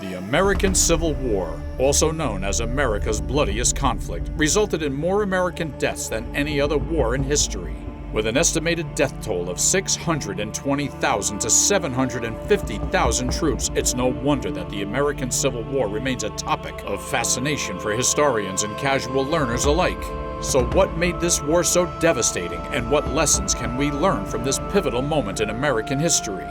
The American Civil War, also known as America's bloodiest conflict, resulted in more American deaths than any other war in history. With an estimated death toll of 620,000 to 750,000 troops, it's no wonder that the American Civil War remains a topic of fascination for historians and casual learners alike. So what made this war so devastating, and what lessons can we learn from this pivotal moment in American history?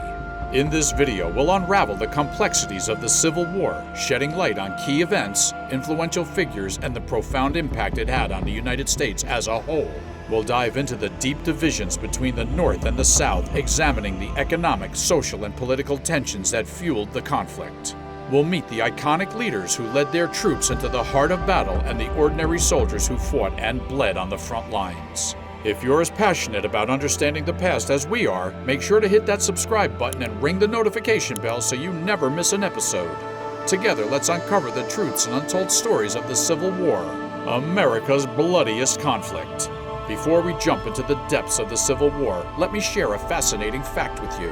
In this video, we'll unravel the complexities of the Civil War, shedding light on key events, influential figures, and the profound impact it had on the United States as a whole. We'll dive into the deep divisions between the North and the South, examining the economic, social, and political tensions that fueled the conflict. We'll meet the iconic leaders who led their troops into the heart of battle and the ordinary soldiers who fought and bled on the front lines. If you're as passionate about understanding the past as we are, make sure to hit that subscribe button and ring the notification bell so you never miss an episode. Together, let's uncover the truths and untold stories of the Civil War, America's bloodiest conflict. Before we jump into the depths of the Civil War, let me share a fascinating fact with you.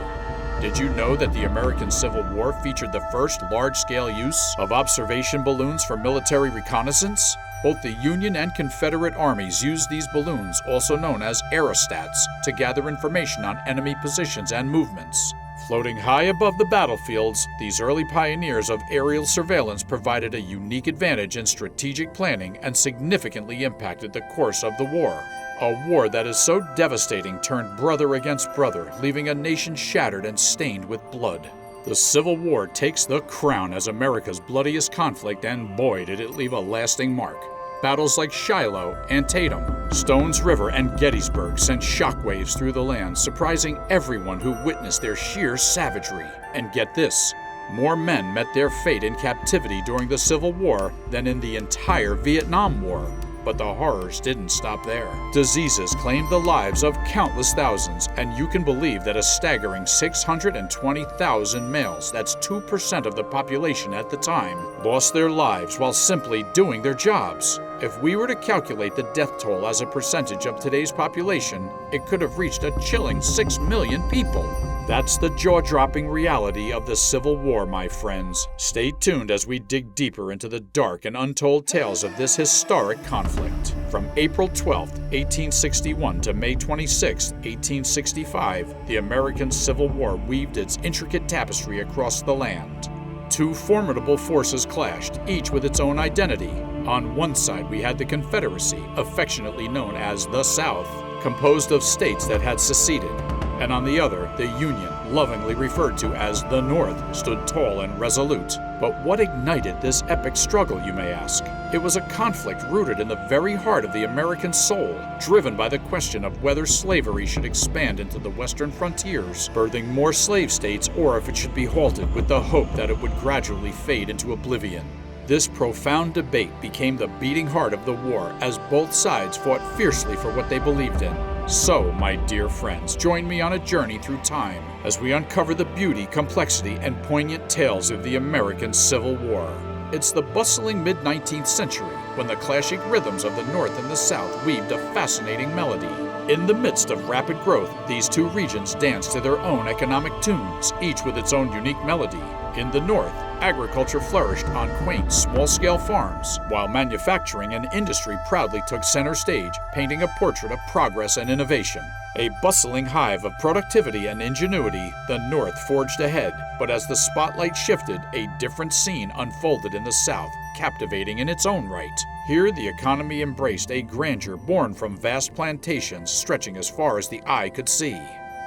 Did you know that the American Civil War featured the first large-scale use of observation balloons for military reconnaissance? Both the Union and Confederate armies used these balloons, also known as aerostats, to gather information on enemy positions and movements. Floating high above the battlefields, these early pioneers of aerial surveillance provided a unique advantage in strategic planning and significantly impacted the course of the war. A war that is so devastating turned brother against brother, leaving a nation shattered and stained with blood. The Civil War takes the crown as America's bloodiest conflict, and boy, did it leave a lasting mark. Battles like Shiloh, Antietam, Stones River, and Gettysburg sent shockwaves through the land, surprising everyone who witnessed their sheer savagery. And get this, more men met their fate in captivity during the Civil War than in the entire Vietnam War. But the horrors didn't stop there. Diseases claimed the lives of countless thousands, and you can believe that a staggering 620,000 males, that's 2% of the population at the time, lost their lives while simply doing their jobs. If we were to calculate the death toll as a percentage of today's population, it could have reached a chilling 6 million people. That's the jaw-dropping reality of the Civil War, my friends. Stay tuned as we dig deeper into the dark and untold tales of this historic conflict. From April 12, 1861 to May 26, 1865, the American Civil War weaved its intricate tapestry across the land. Two formidable forces clashed, each with its own identity. On one side, we had the Confederacy, affectionately known as the South, composed of states that had seceded. And on the other, the Union, lovingly referred to as the North, stood tall and resolute. But what ignited this epic struggle, you may ask? It was a conflict rooted in the very heart of the American soul, driven by the question of whether slavery should expand into the western frontiers, birthing more slave states, or if it should be halted with the hope that it would gradually fade into oblivion. This profound debate became the beating heart of the war as both sides fought fiercely for what they believed in. So, my dear friends, join me on a journey through time as we uncover the beauty, complexity, and poignant tales of the American Civil War. It's the bustling mid-19th century when the clashing rhythms of the North and the South weaved a fascinating melody. In the midst of rapid growth, these two regions danced to their own economic tunes, each with its own unique melody. In the North, agriculture flourished on quaint, small-scale farms, while manufacturing and industry proudly took center stage, painting a portrait of progress and innovation. A bustling hive of productivity and ingenuity, the North forged ahead, but as the spotlight shifted, a different scene unfolded in the South, captivating in its own right. Here, the economy embraced a grandeur born from vast plantations stretching as far as the eye could see.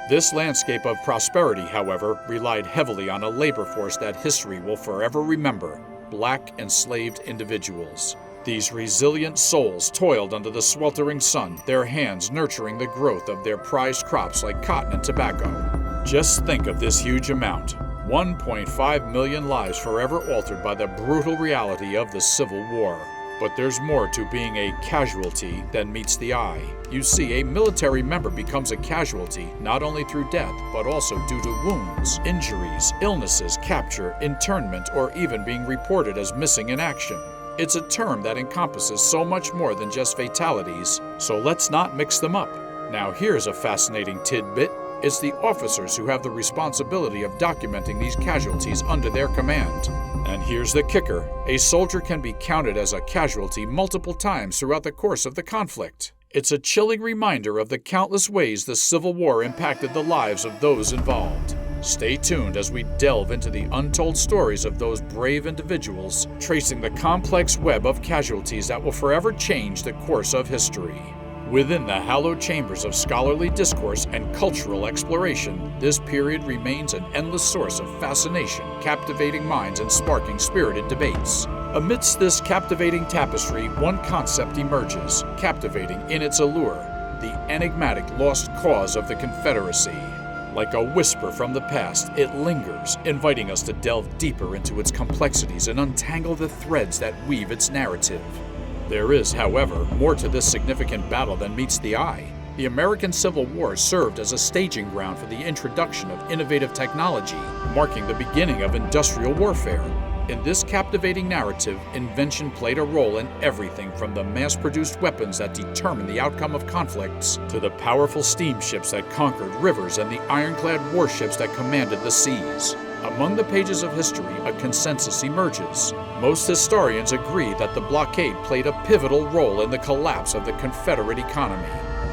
This landscape of prosperity, however, relied heavily on a labor force that history will forever remember: black enslaved individuals. These resilient souls toiled under the sweltering sun, their hands nurturing the growth of their prized crops like cotton and tobacco. Just think of this huge amount: 1.5 million lives forever altered by the brutal reality of the Civil War. But there's more to being a casualty than meets the eye. You see, a military member becomes a casualty not only through death, but also due to wounds, injuries, illnesses, capture, internment, or even being reported as missing in action. It's a term that encompasses so much more than just fatalities, so let's not mix them up. Now here's a fascinating tidbit. It's the officers who have the responsibility of documenting these casualties under their command. And here's the kicker: a soldier can be counted as a casualty multiple times throughout the course of the conflict. It's a chilling reminder of the countless ways the Civil War impacted the lives of those involved. Stay tuned as we delve into the untold stories of those brave individuals, tracing the complex web of casualties that will forever change the course of history. Within the hallowed chambers of scholarly discourse and cultural exploration, this period remains an endless source of fascination, captivating minds and sparking spirited debates. Amidst this captivating tapestry, one concept emerges, captivating in its allure: the enigmatic lost cause of the Confederacy. Like a whisper from the past, it lingers, inviting us to delve deeper into its complexities and untangle the threads that weave its narrative. There is, however, more to this significant battle than meets the eye. The American Civil War served as a staging ground for the introduction of innovative technology, marking the beginning of industrial warfare. In this captivating narrative, invention played a role in everything from the mass-produced weapons that determined the outcome of conflicts to the powerful steamships that conquered rivers and the ironclad warships that commanded the seas. Among the pages of history, a consensus emerges. Most historians agree that the blockade played a pivotal role in the collapse of the Confederate economy.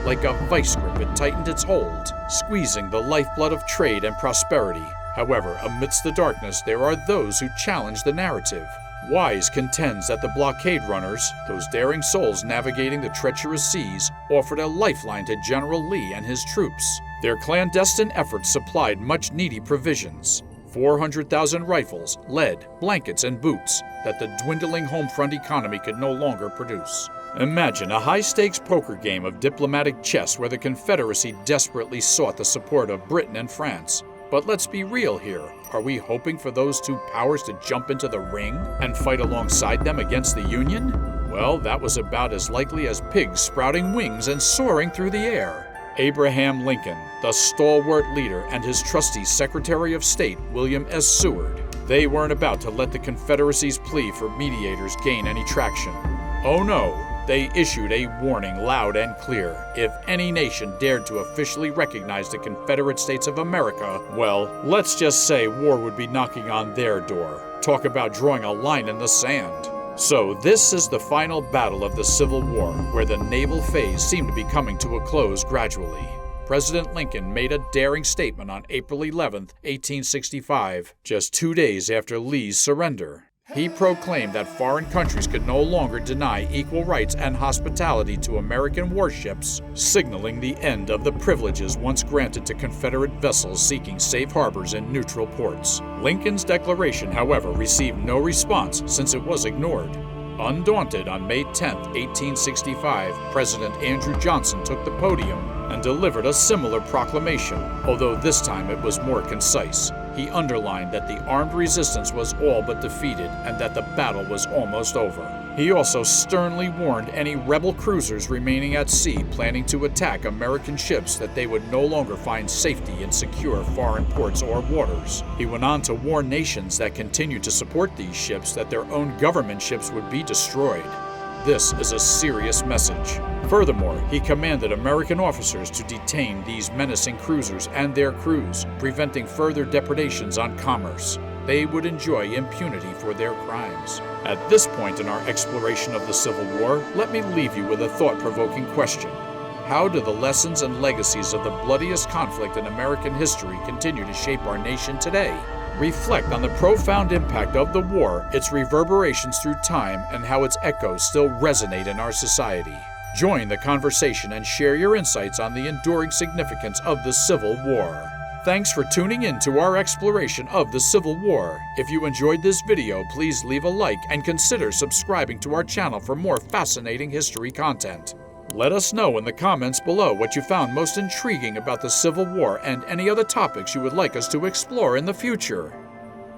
Like a vice grip, it tightened its hold, squeezing the lifeblood of trade and prosperity. However, amidst the darkness, there are those who challenge the narrative. Wise contends that the blockade runners, those daring souls navigating the treacherous seas, offered a lifeline to General Lee and his troops. Their clandestine efforts supplied much-needed provisions: 400,000 rifles, lead, blankets, and boots that the dwindling home front economy could no longer produce. Imagine a high-stakes poker game of diplomatic chess where the Confederacy desperately sought the support of Britain and France. But let's be real here. Are we hoping for those two powers to jump into the ring and fight alongside them against the Union? Well, that was about as likely as pigs sprouting wings and soaring through the air. Abraham Lincoln, the stalwart leader, and his trusty Secretary of State, William S. Seward. They weren't about to let the Confederacy's plea for mediators gain any traction. Oh no, they issued a warning loud and clear. If any nation dared to officially recognize the Confederate States of America, well, let's just say war would be knocking on their door. Talk about drawing a line in the sand. So this is the final battle of the Civil War, where the naval phase seemed to be coming to a close gradually. President Lincoln made a daring statement on April 11, 1865, just 2 days after Lee's surrender. He proclaimed that foreign countries could no longer deny equal rights and hospitality to American warships, signaling the end of the privileges once granted to Confederate vessels seeking safe harbors in neutral ports. Lincoln's declaration, however, received no response since it was ignored. Undaunted, on May 10, 1865, President Andrew Johnson took the podium and delivered a similar proclamation, although this time it was more concise. He underlined that the armed resistance was all but defeated and that the battle was almost over. He also sternly warned any rebel cruisers remaining at sea planning to attack American ships that they would no longer find safety in secure foreign ports or waters. He went on to warn nations that continued to support these ships that their own government ships would be destroyed. This is a serious message. Furthermore, he commanded American officers to detain these menacing cruisers and their crews, preventing further depredations on commerce. They would enjoy impunity for their crimes. At this point in our exploration of the Civil War, let me leave you with a thought-provoking question. How do the lessons and legacies of the bloodiest conflict in American history continue to shape our nation today? Reflect on the profound impact of the war, its reverberations through time, and how its echoes still resonate in our society. Join the conversation and share your insights on the enduring significance of the Civil War. Thanks for tuning in to our exploration of the Civil War. If you enjoyed this video, please leave a like and consider subscribing to our channel for more fascinating history content. Let us know in the comments below what you found most intriguing about the Civil War and any other topics you would like us to explore in the future.